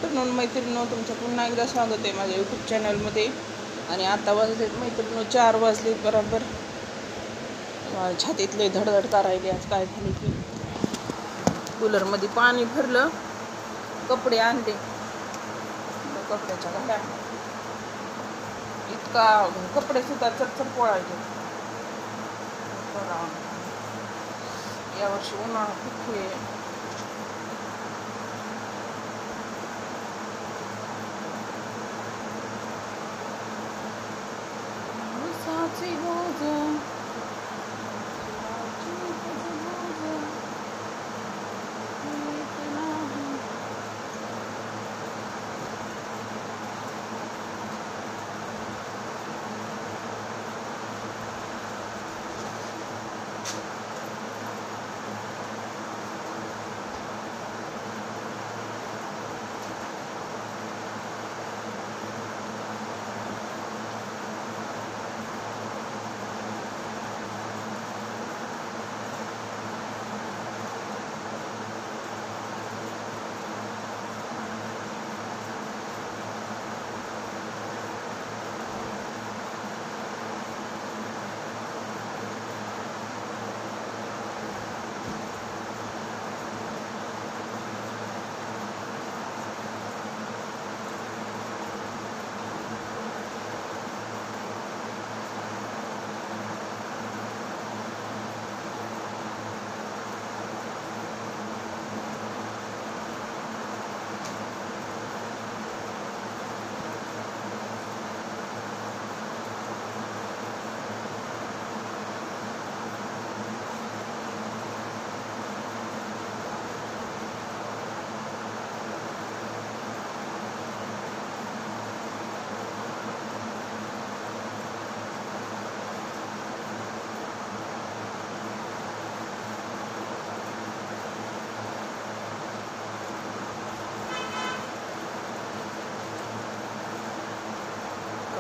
Afternoon मैत्रिणींनो, तुमचं पुन्हा एकदा स्वागत आहे माझ्या यूट्यूब चॅनलमध्ये. आणि आता वाजलेत मैत्रिणींनो 4 वाजलेत बरोबर. छातीतले धडधड करायले. आज काय झाले की कूलरमध्ये पाणी भरलं, कपडे आणले, कपड्याच्या घड्या इतका कपडे सुद्धा चटचट पोळायचे. यावर्षी उन्हाळा खूप आहे.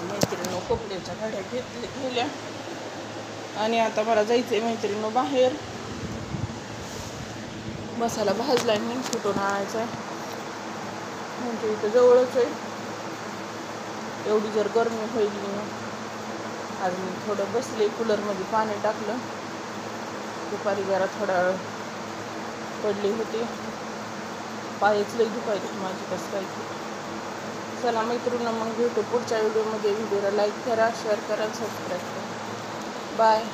मैत्रिणींनो कपड्याच्या घड्या घेतल्या आणि आता मला जायचंय मैत्रिणींनो बाहेर. मसाला भाजलाय मी, कुठून आणायचा आहे म्हणजे इथं जवळच आहे. एवढी जर गरमी होईल आज मी थोडं बसले, कूलरमध्ये पाणी टाकलं. दुपारी जरा थोडा वेळ पडली होती, पायच लई दुखायचे माझी. कसं काय की चला मैत्रिणींनो, मग भेटू पुढच्या व्हिडिओमध्ये. व्हिडिओला लाईक करा, शेअर करा, सबस्क्राईब करा. बाय.